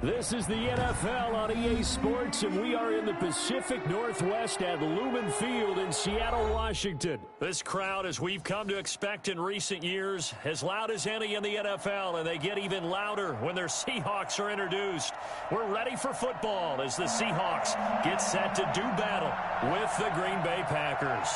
This is the NFL on EA Sports, and we are in the Pacific Northwest at Lumen Field in Seattle, Washington. This crowd, as we've come to expect in recent years, as loud as any in the NFL, and they get even louder when their Seahawks are introduced. We're ready for football as the Seahawks get set to do battle with the Green Bay Packers.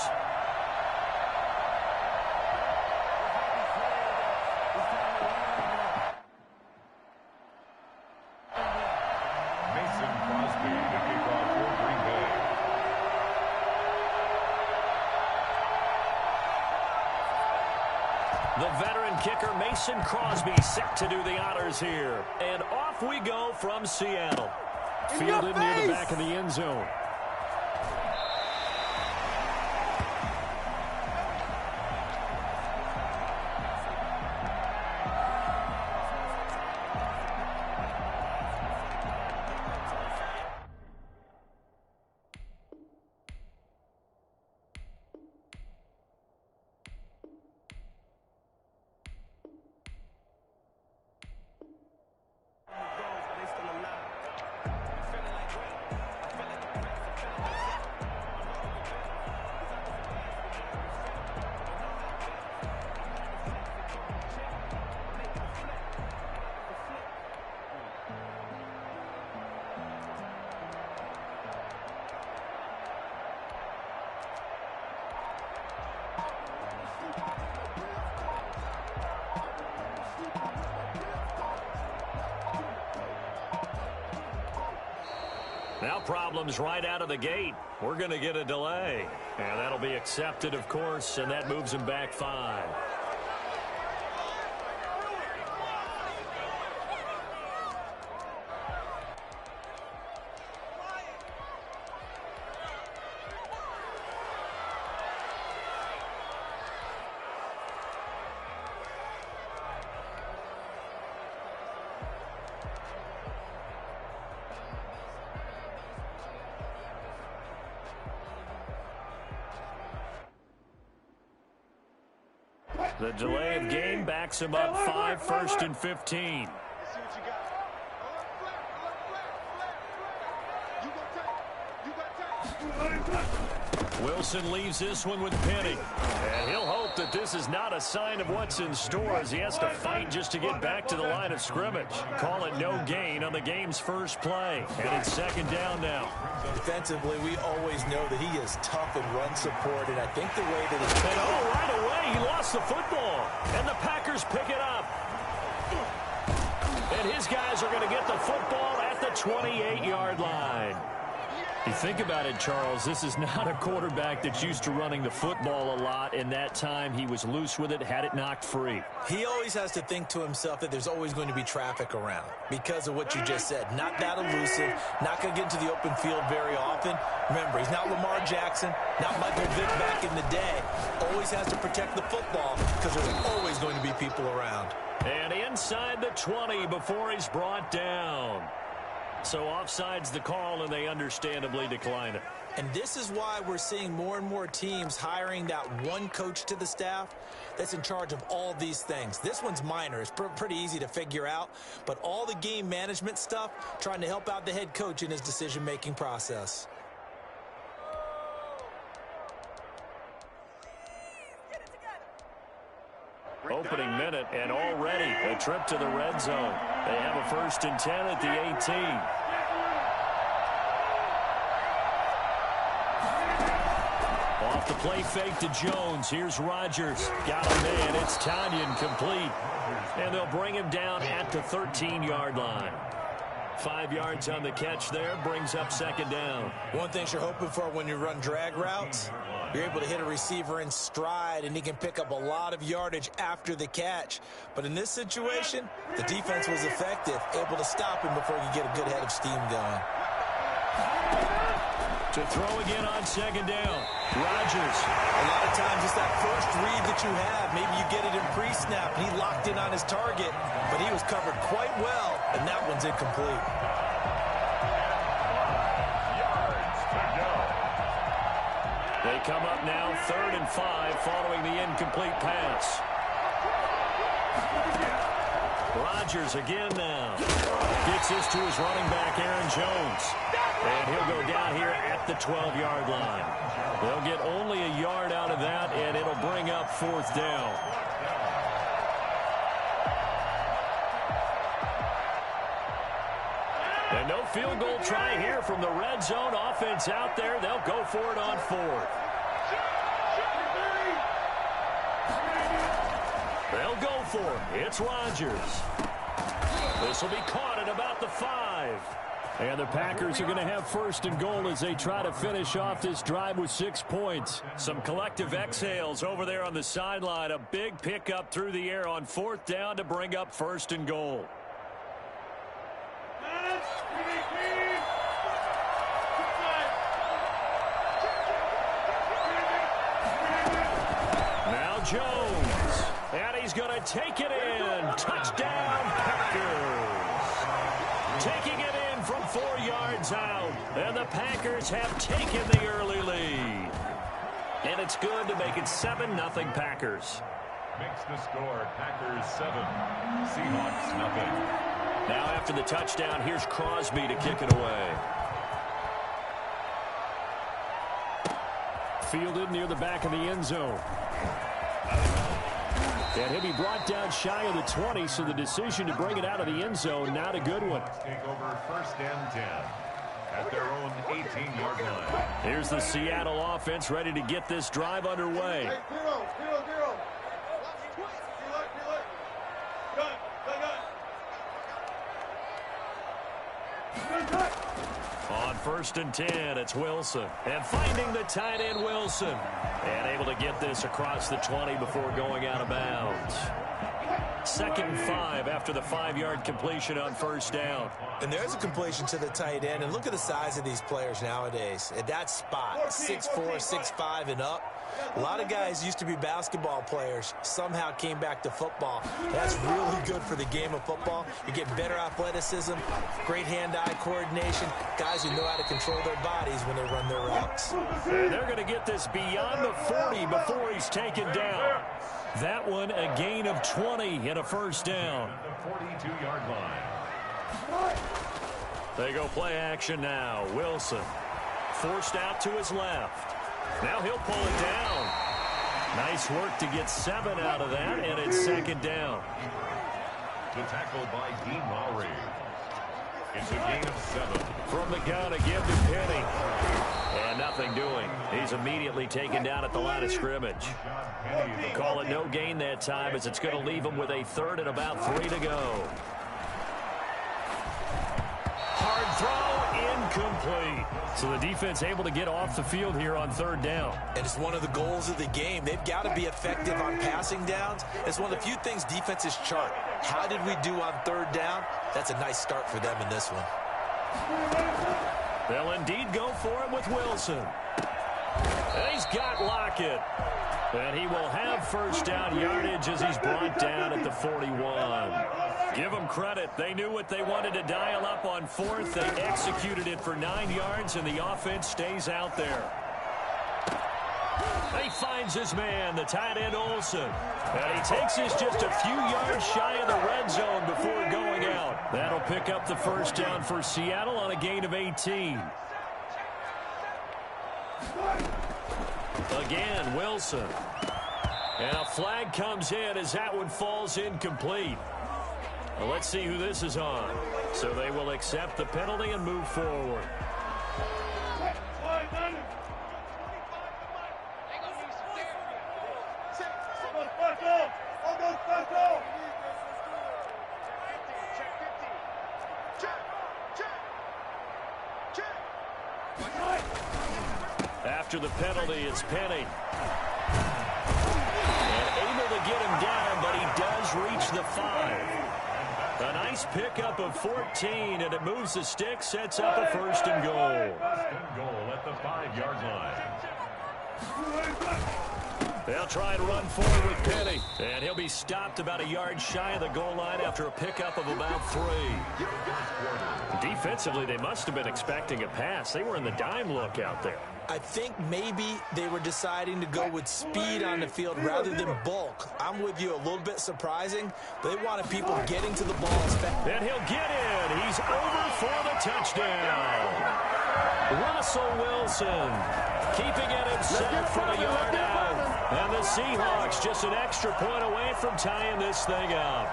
The veteran kicker, Mason Crosby, set to do the honors here. And off we go from Seattle. Fielded near the back of the end zone. Now problems right out of the gate. We're going to get a delay. And that'll be accepted, of course, and that moves him back 5. The delay of game backs him up 5, 1st and 15. Wilson leaves this one with Penny. And he'll hope that this is not a sign of what's in store as he has to fight just to get back to the line of scrimmage. Call it no gain on the game's first play. And it's 2nd down now. Defensively, we always know that he is tough in run support, and I think the way that it's... And right away, he lost the football. And the Packers pick it up. And his guys are going to get the football at the 28-yard line. You think about it, Charles, this is not a quarterback that's used to running the football a lot, and that time he was loose with it, had it knocked free. He always has to think to himself that there's always going to be traffic around because of what you just said. Not that elusive, not going to get into the open field very often. Remember, he's not Lamar Jackson, not Michael Vick back in the day. Always has to protect the football because there's always going to be people around. And inside the 20 before he's brought down. So offside's the call, and they understandably decline it. And this is why we're seeing more and more teams hiring that one coach to the staff that's in charge of all these things. This one's minor. It's pretty easy to figure out. But all the game management stuff, trying to help out the head coach in his decision-making process. Opening minute, and already a trip to the red zone. They have a 1st and 10 at the 18. Off the play fake to Jones. Here's Rodgers. Got a man. It's Tanyan complete. And they'll bring him down at the 13-yard line. 5 yards on the catch there. Brings up 2nd down. One thing you're hoping for when you run drag routes, you're able to hit a receiver in stride, and he can pick up a lot of yardage after the catch. But in this situation, the defense was effective, able to stop him before he could get a good head of steam going. To throw again on 2nd down. Rodgers. A lot of times it's that first read that you have. Maybe you get it in pre-snap, and he locked in on his target, but he was covered quite well, and that one's incomplete. They come up now 3rd and 5 following the incomplete pass. Rodgers again now. Gets this to his running back, Aaron Jones. And he'll go down here at the 12-yard line. They'll get only a yard out of that, and it'll bring up 4th down. And no field goal try here from the red zone offense out there. They'll go for it on 4th. They'll go for it. It's Rodgers. This will be caught at about the 5. And the Packers are going to have 1st and goal as they try to finish off this drive with 6 points. Some collective exhales over there on the sideline. A big pickup through the air on 4th down to bring up 1st and goal. Now Jones. And he's going to take it in. Touchdown, Packers. Taking it in from 4 yards out. And the Packers have taken the early lead. And it's good to make it 7-0 Packers. Makes the score Packers 7, Seahawks nothing. Now after the touchdown, here's Crosby to kick it away. Fielded near the back of the end zone. And he'll be brought down shy of the 20, so the decision to bring it out of the end zone, not a good one. Take over 1st and 10 at their own 18-yard line. Here's the Seattle offense ready to get this drive underway. On 1st and 10, it's Wilson. And finding the tight end, Wilson. And able to get this across the 20 before going out of bounds. 2nd and 5 after the 5-yard completion on 1st down. And there's a completion to the tight end. And look at the size of these players nowadays. At that spot, 6'4", 6'5", and up. A lot of guys used to be basketball players, somehow came back to football. That's really good for the game of football. You get better athleticism, great hand-eye coordination, guys who know how to control their bodies when they run their routes. And they're going to get this beyond the 40 before he's taken down. That one a gain of 20 and a 1st down. At the 42-yard line. They go play action now. Wilson forced out to his left. Now he'll pull it down. Nice work to get 7 out of that, and it's 2nd down. The tackle by Dean Lowry. It's a gain of 7. From the gun again to Penny. And nothing doing. He's immediately taken down at the line of scrimmage. Call it no gain that time as it's going to leave him with a 3rd and about 3 to go. Hard throw, incomplete. So the defense able to get off the field here on 3rd down. And it's one of the goals of the game. They've got to be effective on passing downs. It's one of the few things defenses chart. How did we do on 3rd down? That's a nice start for them in this one. They'll indeed go for it with Wilson. And he's got Lockett. And he will have 1st down yardage as he's brought down at the 41. Give them credit. They knew what they wanted to dial up on 4th. They executed it for 9 yards, and the offense stays out there. He finds his man, the tight end Olsen. And he takes this just a few yards shy of the red zone before going out. That'll pick up the 1st down for Seattle on a gain of 18. Again, Wilson. And a flag comes in as that one falls incomplete. Well, let's see who this is on. So they will accept the penalty and move forward. After the penalty, it's Penny. And able to get him down, but he does reach the 5. A nice pickup of 14, and it moves the stick, sets up a 1st and goal. 1st and goal at the 5-yard line. They'll try and run forward with Penny. And he'll be stopped about a yard shy of the goal line after a pickup of about 3. Defensively, they must have been expecting a pass. They were in the dime look out there. I think maybe they were deciding to go with speed on the field rather than bulk. I'm with you, a little bit surprising. They wanted people getting to the ball as fast. And he'll get in. He's over for the touchdown. Russell Wilson keeping it himself from a yard out. And the Seahawks just an extra point away from tying this thing up.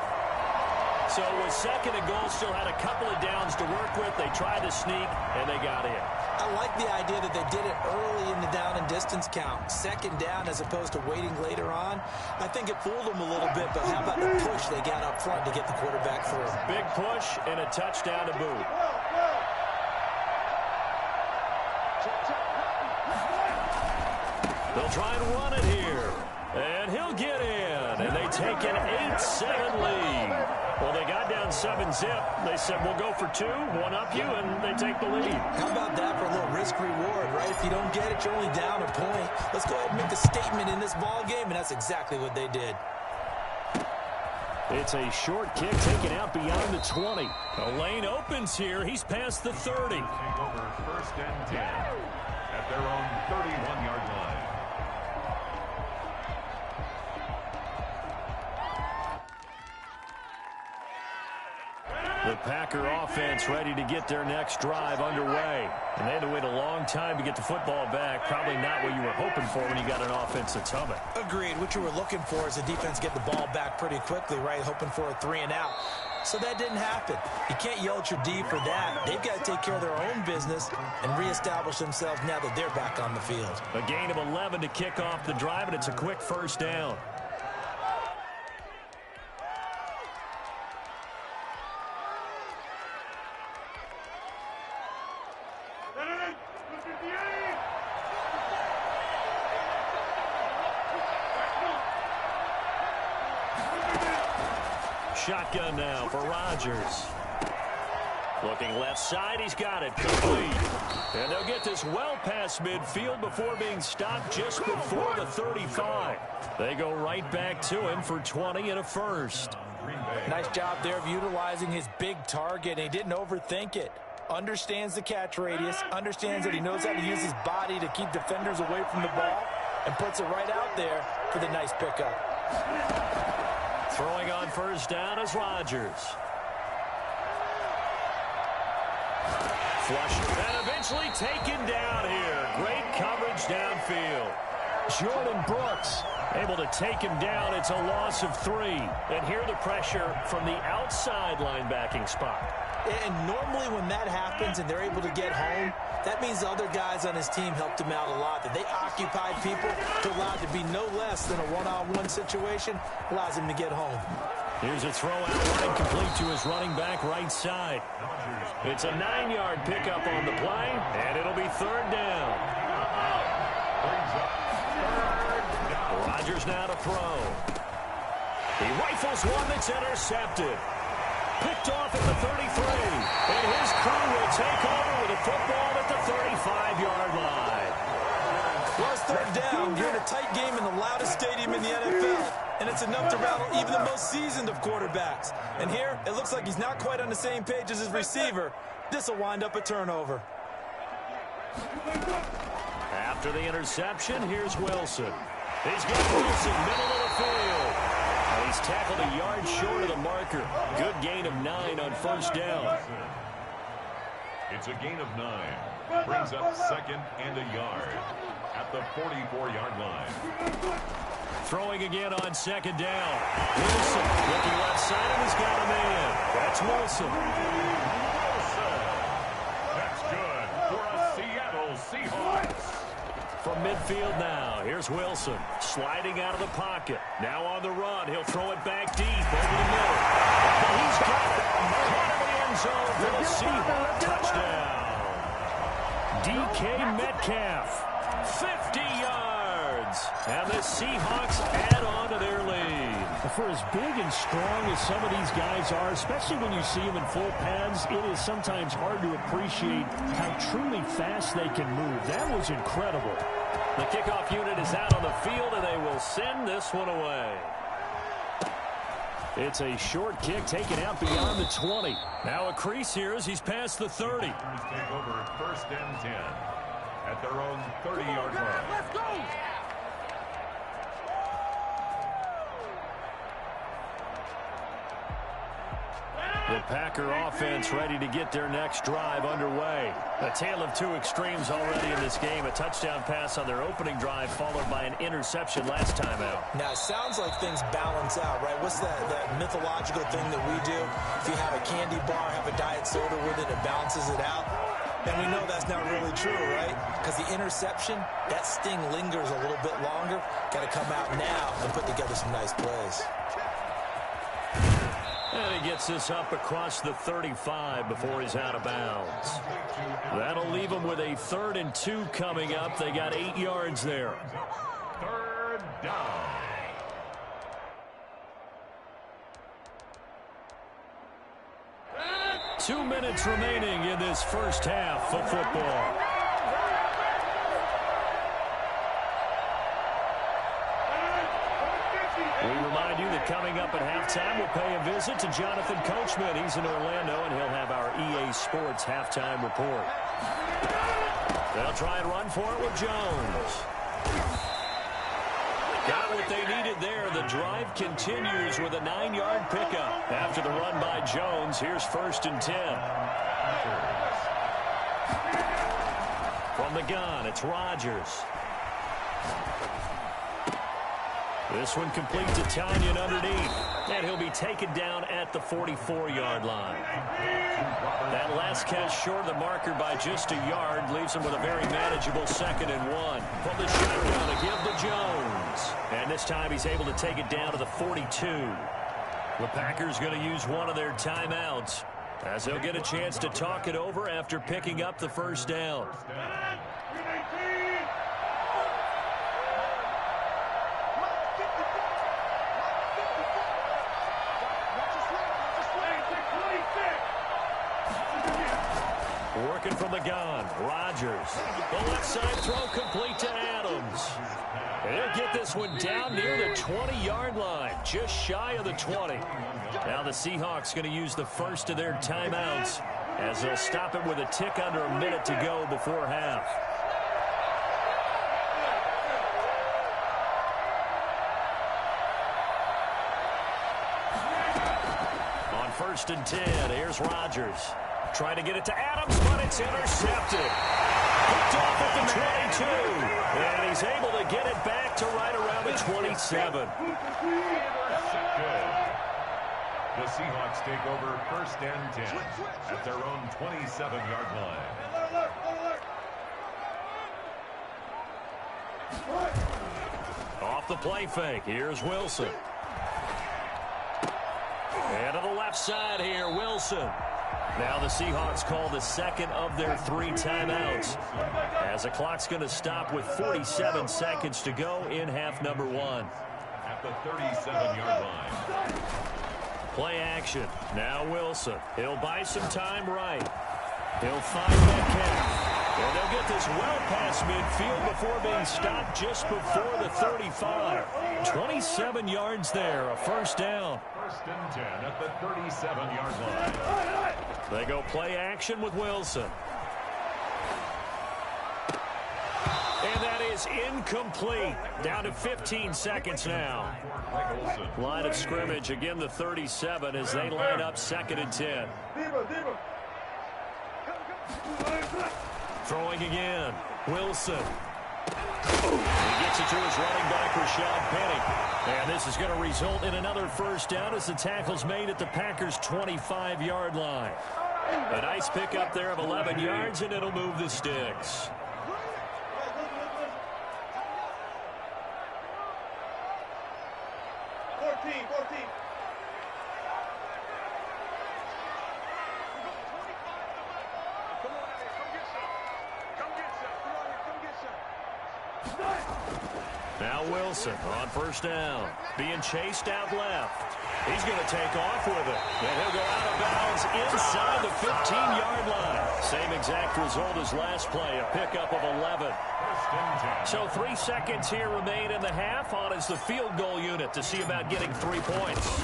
So with second and goal, still had a couple of downs to work with. They tried to sneak, and they got in. I like the idea that they did it early in the down and distance count. Second down as opposed to waiting later on. I think it fooled them a little bit, but how about the push they got up front to get the quarterback through? Big push and a touchdown to boot. They'll try and run it here. And he'll get in. And they take an 8-7 lead. Well, they got down 7-zip. They said, we'll go for 2, one up you, and they take the lead. How about that for a little risk-reward, right? If you don't get it, you're only down a point. Let's go ahead and make a statement in this ball game, and that's exactly what they did. It's a short kick taken out beyond the 20. A lane opens here. He's past the 30. Take over 1st and 10 at their own 31-yard line. The Packer offense ready to get their next drive underway. And they had to wait a long time to get the football back. Probably not what you were hoping for when you got an offense that's humming. Agreed. What you were looking for is the defense get the ball back pretty quickly, right? Hoping for a 3 and out. So that didn't happen. You can't yell at your D for that. They've got to take care of their own business and reestablish themselves now that they're back on the field. A gain of 11 to kick off the drive, and it's a quick first down. Shotgun now for Rodgers. Looking left side, he's got it. Complete. And they'll get this well past midfield before being stopped just before the 35. They go right back to him for 20 and a first. Nice job there of utilizing his big target. He didn't overthink it. Understands the catch radius. Understands that he knows how to use his body to keep defenders away from the ball. And puts it right out there for the nice pickup. Throwing on first down is Rodgers. Flush and eventually taken down here. Great coverage downfield. Jordan Brooks able to take him down. It's a loss of 3. And here the pressure from the outside linebacking spot. And normally when that happens and they're able to get home, that means the other guys on his team helped him out a lot. That they occupied people to allow it to be no less than a one-on-one situation, allows him to get home. Here's a throw out line complete to his running back right side. It's a 9-yard pickup on the play, and it'll be third down. Rodgers now to throw. He rifles one that's intercepted. Picked off at the 33. And his crew will take over with a football at the 35-yard line. Well, it's third down. You're in a tight game in the loudest stadium in the NFL. And it's enough to rattle even the most seasoned of quarterbacks. And here, it looks like he's not quite on the same page as his receiver. This will wind up a turnover. After the interception, here's Wilson. He's got Wilson, middle of the field. And he's tackled a yard short of the marker. Good gain of 9 on first down. It's a gain of 9. Brings up second and a yard at the 44-yard line. Throwing again on second down. Wilson looking left side, and he's got a man. That's Wilson. That's good for a Seattle Seahawks. From midfield now, here's Wilson sliding out of the pocket. Now on the run, he'll throw it back deep over the middle. And he's got it. Caught in the end zone for the Seahawks touchdown. DK Metcalf, 50 yards. And the Seahawks add on to their lead. For as big and strong as some of these guys are, especially when you see them in full pads, it is sometimes hard to appreciate how truly fast they can move. That was incredible. The kickoff unit is out on the field, and they will send this one away. It's a short kick taken out beyond the 20. Now a crease here as he's past the 30. Take over 1st and 10 at their own 30-yard line. Let's go! The Packer offense ready to get their next drive underway. A tale of two extremes already in this game. A touchdown pass on their opening drive followed by an interception last time out. Now, it sounds like things balance out, right? What's that mythological thing that we do? If you have a candy bar, have a diet soda with it, it balances it out. And we know that's not really true, right? Because the interception, that sting lingers a little bit longer. Got to come out now and put together some nice plays. And he gets this up across the 35 before he's out of bounds. That'll leave him with a 3rd and 2 coming up. They got 8 yards there. 3rd down. Two minutes remaining in this first half of football. We remind you that coming up at halftime, we'll pay a visit to Jonathan Coachman. He's in Orlando, and he'll have our EA Sports halftime report. They'll try and run for it with Jones. Got what they needed there. The drive continues with a 9-yard pickup. After the run by Jones, here's 1st and 10. From the gun, it's Rodgers. This one complete to Tanyan underneath. And he'll be taken down at the 44-yard line. That last catch short of the marker by just a yard leaves him with a very manageable 2nd and 1. From the shotgun to give to Jones. And this time he's able to take it down to the 42. The Packers going to use one of their timeouts as they'll get a chance to talk it over after picking up the 1st down. Working from the gun, Rodgers. The left side throw complete to Adams. And he'll get this one down near the 20-yard line, just shy of the 20. Now the Seahawks going to use the first of their timeouts as they'll stop it with a tick under a minute to go before half. On 1st and 10, here's Rodgers. Trying to get it to Adams, but it's intercepted. Picked off at the 22. And he's able to get it back to right around the 27. The Seahawks take over 1st and 10 at their own 27-yard line. Off the play fake, here's Wilson. And to the left side here, Wilson. Now the Seahawks call the 2nd of their 3 timeouts as the clock's going to stop with 47 seconds to go in half number 1. At the 37-yard line. Play action. Now Wilson. He'll buy some time right. He'll find Metcalf. And they'll get this well past midfield before being stopped just before the 35. 27 yards there, a 1st down. 1st and 10 at the 37-yard line. They go play action with Wilson. And that is incomplete. Down to 15 seconds now. Line of scrimmage, again the 37 as they line up 2nd and 10. Throwing again. Wilson. He gets it to his running back, Rashad Penny. And this is going to result in another 1st down as the tackle's made at the Packers' 25-yard line. A nice pickup there of 11 yards, and it'll move the sticks. Now Wilson on first down. Being chased out left. He's going to take off with it. And he'll go out of bounds inside the 15-yard line. Same exact result as last play, a pickup of 11. So 3 seconds here remain in the half. On is the field goal unit to see about getting 3 points.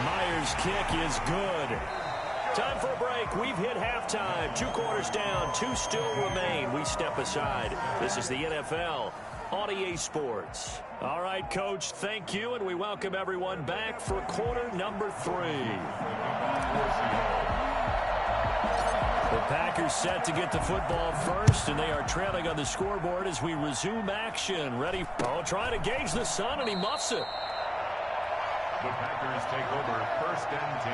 Myers' kick is good. Time for a break. We've hit halftime. 2 quarters down. 2 still remain. We step aside. This is the NFL on EA Sports. All right, Coach, thank you, and we welcome everyone back for quarter number 3. The Packers set to get the football first, and they are trailing on the scoreboard as we resume action. Ready? Oh, trying to gauge the sun, and he muffs it. The Packers take over first and 10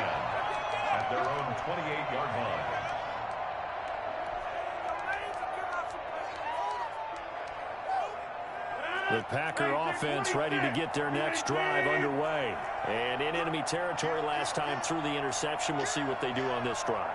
at their own 28-yard line. The Packer offense ready to get their next drive underway. And in enemy territory last time through the interception. We'll see what they do on this drive.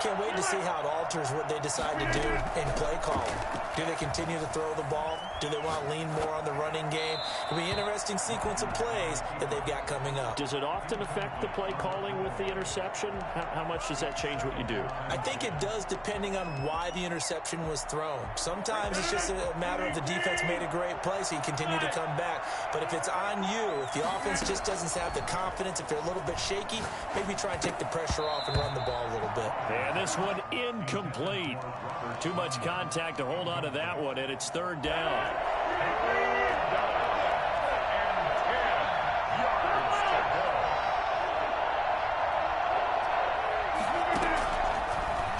Can't wait to see how it alters what they decide to do in play calling. Do they continue to throw the ball? Do they want to lean more on the running game? It'll be an interesting sequence of plays that they've got coming up. Does it often affect the play calling with the interception? How much does that change what you do? I think it does, depending on why the interception was thrown. Sometimes it's just a matter of the defense made a great play, so you continue to come back. But if it's on you, if the offense just doesn't have the confidence, if they're a little bit shaky, maybe try and take the pressure off and run the ball a little bit. And this one incomplete. Too much contact to hold on to that one, and it's third down.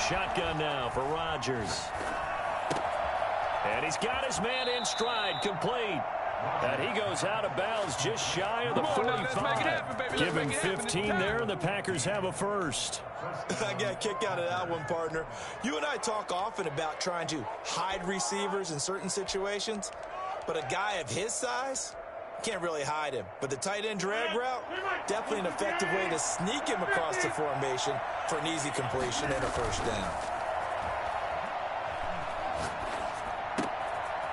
Shotgun now for Rodgers. And he's got his man in stride, complete. And he goes out of bounds just shy of the 45. Give him 15 there, and the Packers have a first. I got a kick out of that one, partner. You and I talk often about trying to hide receivers in certain situations, but a guy of his size, can't really hide him. But the tight end drag route, definitely an effective way to sneak him across the formation for an easy completion and a first down.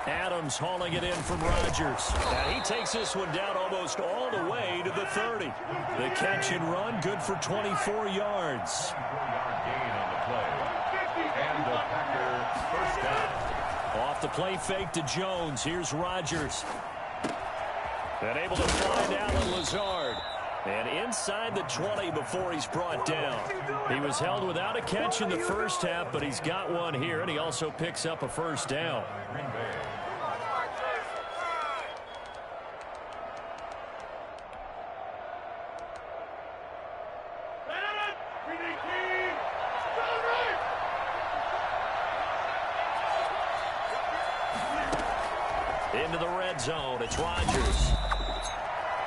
Adams hauling it in from Rodgers. And he takes this one down almost all the way to the 30. The catch and run, good for 24 yards. Off the play fake to Jones. Here's Rodgers. And able to find Allen Lazard. And inside the 20 before he's brought down. He was held without a catch in the first half, but he's got one here, and he also picks up a first down. Into the red zone, it's Rodgers.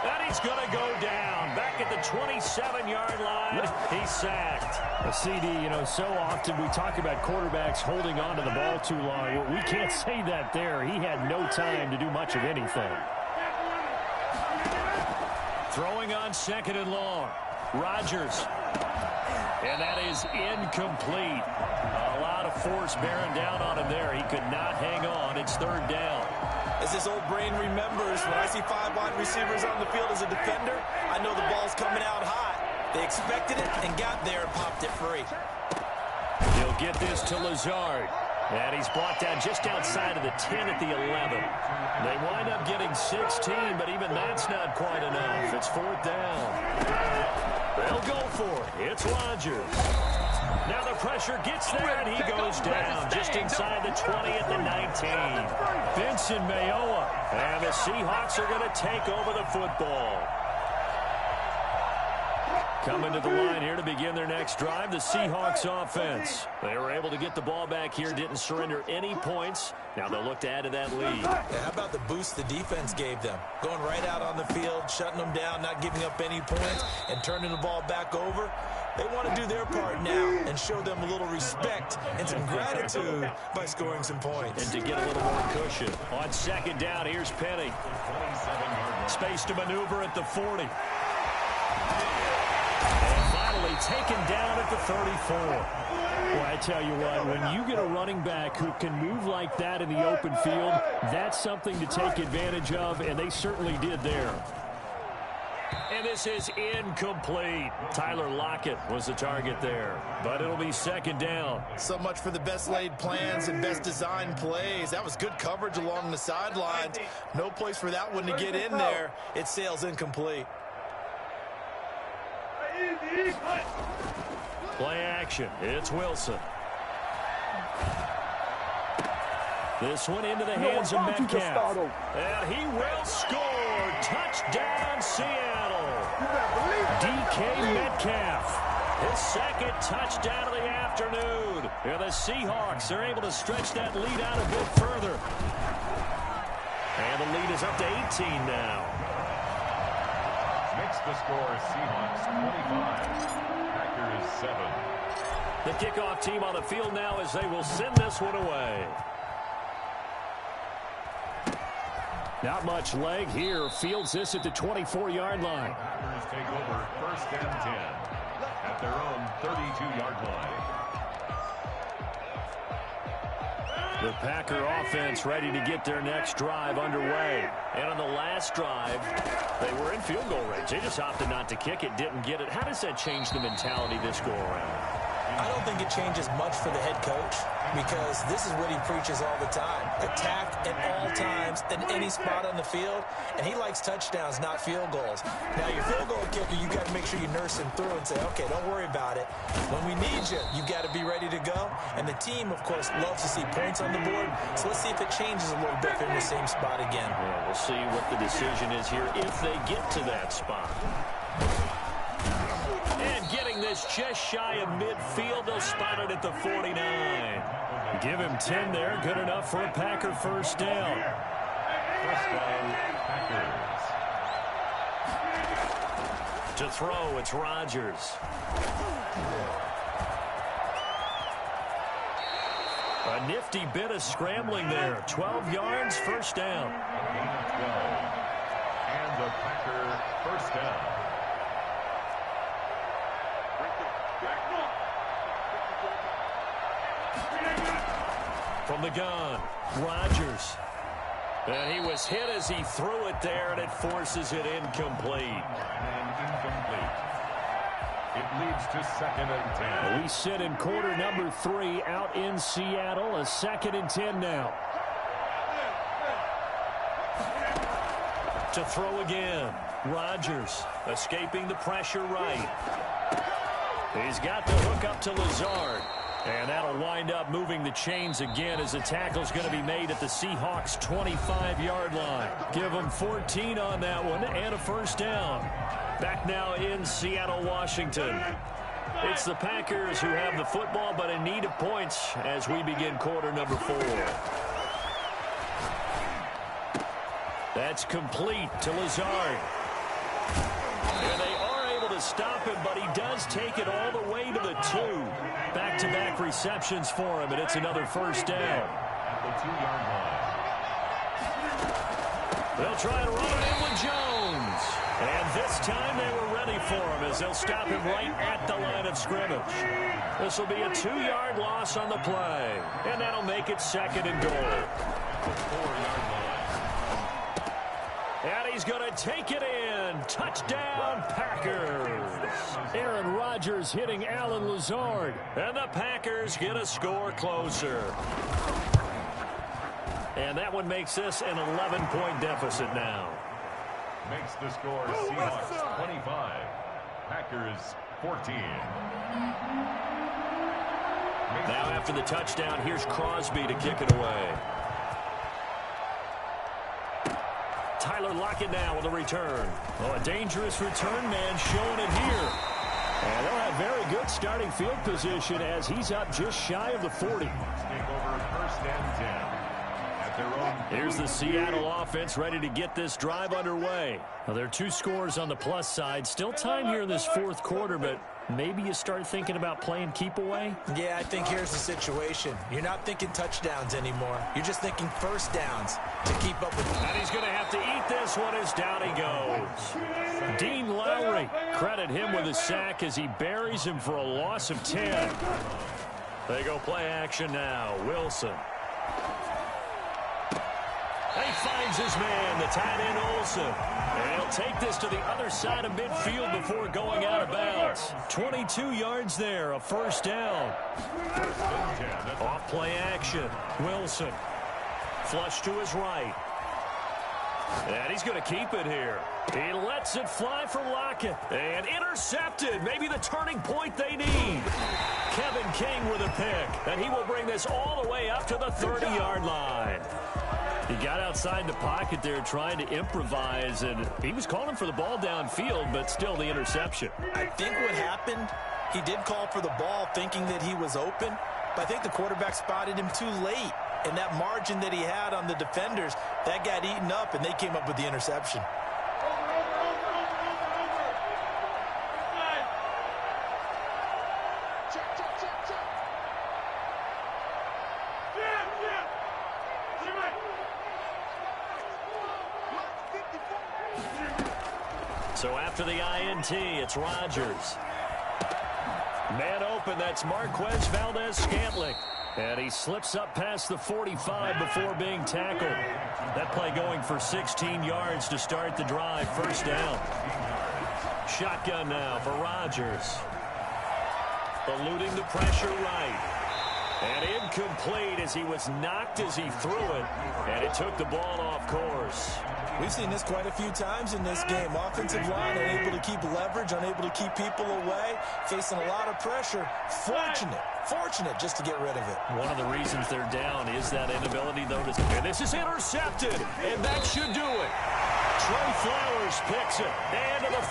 And he's going to go down. Back at the 27-yard line, he's sacked. A CD, so often we talk about quarterbacks holding on to the ball too long. Well, we can't say that there. He had no time to do much of anything. Throwing on second and long. Rodgers. And that is incomplete. A lot of force bearing down on him there. He could not hang on. It's third down. As this old brain remembers, when I see 5 wide receivers on the field as a defender, I know the ball's coming out hot. They expected it and got there and popped it free. He'll get this to Lazard. And he's brought down just outside of the 10 at the 11. They wind up getting 16, but even that's not quite enough. It's fourth down. They'll go for it. It's Rodgers. Now the pressure gets there, and he goes down just inside the 20 at the 19. Vincent Mayoa. And the Seahawks are going to take over the football. Coming to the line here to begin their next drive, the Seahawks offense. They were able to get the ball back here, didn't surrender any points. Now they'll look to add to that lead. Yeah, how about the boost the defense gave them? Going right out on the field, shutting them down, not giving up any points, and turning the ball back over. They want to do their part now and show them a little respect and some gratitude by scoring some points. And to get a little more cushion. On second down, here's Penny. Space to maneuver at the 40. And finally taken down at the 34. Well, I tell you what, when you get a running back who can move like that in the open field, that's something to take advantage of, and they certainly did there. And this is incomplete. Tyler Lockett was the target there, but it'll be second down. So much for the best laid plans and best designed plays. That was good coverage along the sidelines. No place for that one to get in there. It sails incomplete. Play action. It's Wilson. This one into the hands of Metcalf. And he will score. Touchdown, Seattle. DK Metcalf. His second touchdown of the afternoon. And the Seahawks are able to stretch that lead out a bit further. And the lead is up to 18 now. Makes the score Seahawks 25. Packers 7. The kickoff team on the field now as they will send this one away. Not much leg here. Fields this at the 24-yard line. Packers take over 1st and 10 at their own 32-yard line. The Packer offense ready to get their next drive underway. And on the last drive, they were in field goal range. They just opted not to kick it, didn't get it. How does that change the mentality this go around? I don't think it changes much for the head coach because this is what he preaches all the time. Attack at all times in any spot on the field, and he likes touchdowns, not field goals. Now, your field goal kicker, you got to make sure you nurse him through and say, okay, don't worry about it. When we need you, you got to be ready to go. And the team, of course, loves to see points on the board, so let's see if it changes a little bit if they're in the same spot again. Well, we'll see what the decision is here if they get to that spot. And getting this just shy of midfield, they'll spot it at the 49. Give him 10 there. Good enough for a Packer first down. First down, Packers. To throw, it's Rodgers. A nifty bit of scrambling there. 12 yards, first down. Gain of 12. And the Packer first down. From the gun, Rodgers. And he was hit as he threw it there, and it forces it incomplete. And incomplete. It leads to 2nd and 10. We sit in quarter number 3 out in Seattle. A 2nd and 10 now. To throw again, Rodgers escaping the pressure right. He's got the hook up to Lazard. And that'll wind up moving the chains again as the tackle's going to be made at the Seahawks' 25-yard line. Give them 14 on that one and a first down. Back now in Seattle, Washington. It's the Packers who have the football but in need of points as we begin quarter number 4. That's complete to Lazard. And they are able to stop him, but he does take it all the way to the 2. Back-to-back receptions for him, and it's another first down. At the 2-yard line. They'll try to run it in with Jones. And this time they were ready for him as they'll stop him right at the line of scrimmage. This will be a 2-yard loss on the play. And that'll make it 2nd and goal. At the 4-yard line. And he's going to take it in. Touchdown, Packers. Aaron Rodgers hitting Alan Lazard. And the Packers get a score closer. And that one makes this an 11-point deficit now. Makes the score Seahawks 25. Packers 14. Now after the touchdown, here's Crosby to kick it away. Tyler Lockett now with a return. Oh, a dangerous return man showing it here. And they'll have very good starting field position as he's up just shy of the 40. Take over 1st and 10. At their own. Here's the Seattle offense ready to get this drive underway. Well, there are 2 scores on the plus side. Still time here in this 4th quarter, but maybe you start thinking about playing keep away? Yeah, I think here's the situation. You're not thinking touchdowns anymore. You're just thinking first downs to keep up with them. And he's going to have to eat this one as down he goes. Dean Lowry, credit him with a sack as he buries him for a loss of 10. They go play action now. Wilson. He finds his man, the tight end Olsen. And he'll take this to the other side of midfield before going out of bounds. 22 yards there, a first down. Off play action. Wilson. Flush to his right. And he's going to keep it here. He lets it fly for Lockett. And intercepted. Maybe the turning point they need. Kevin King with a pick. And he will bring this all the way up to the 30-yard line. He got outside the pocket there trying to improvise, and he was calling for the ball downfield, but still the interception. I think what happened, he did call for the ball thinking that he was open, but I think the quarterback spotted him too late. And that margin that he had on the defenders, that got eaten up, and they came up with the interception. So after the INT, it's Rodgers. Man open, that's Marquez Valdez-Scantling. And he slips up past the 45 before being tackled. That play going for 16 yards to start the drive. First down. Shotgun now for Rodgers. Eluding the pressure right. And incomplete as he was knocked as he threw it. And it took the ball off course. We've seen this quite a few times in this game. Offensive line unable to keep leverage, unable to keep people away, facing a lot of pressure. Fortunate just to get rid of it. One of the reasons they're down is that inability, though, to... And this is intercepted, and that should do it. Trey Flowers picks it, and to the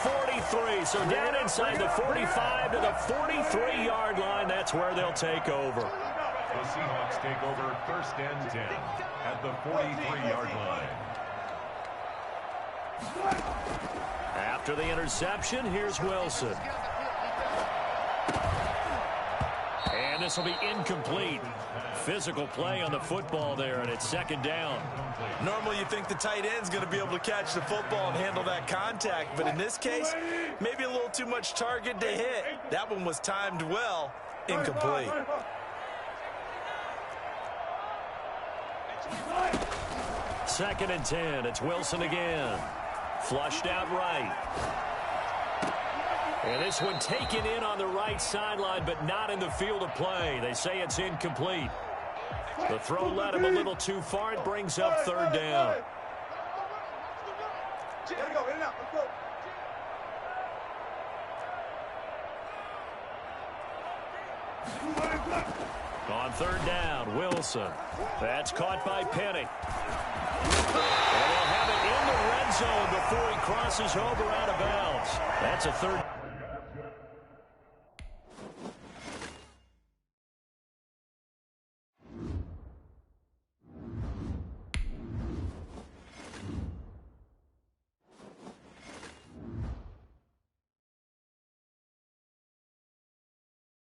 43. So down inside the 45 to the 43-yard line. That's where they'll take over. The Seahawks take over first and 10 at the 43-yard line. After the interception, here's Wilson. And this will be incomplete. Physical play on the football there, and it's second down. Normally you think the tight end's going to be able to catch the football and handle that contact, but in this case, maybe a little too much target to hit. That one was timed well, incomplete. Second and 10, it's Wilson again. Flushed out right. And this one taken in on the right sideline, but not in the field of play. They say it's incomplete. The throw led him a little too far. It brings up third down. On third down, Wilson. That's caught by Penny. And they'll have it in the red zone before he crosses over out of bounds. That's a third.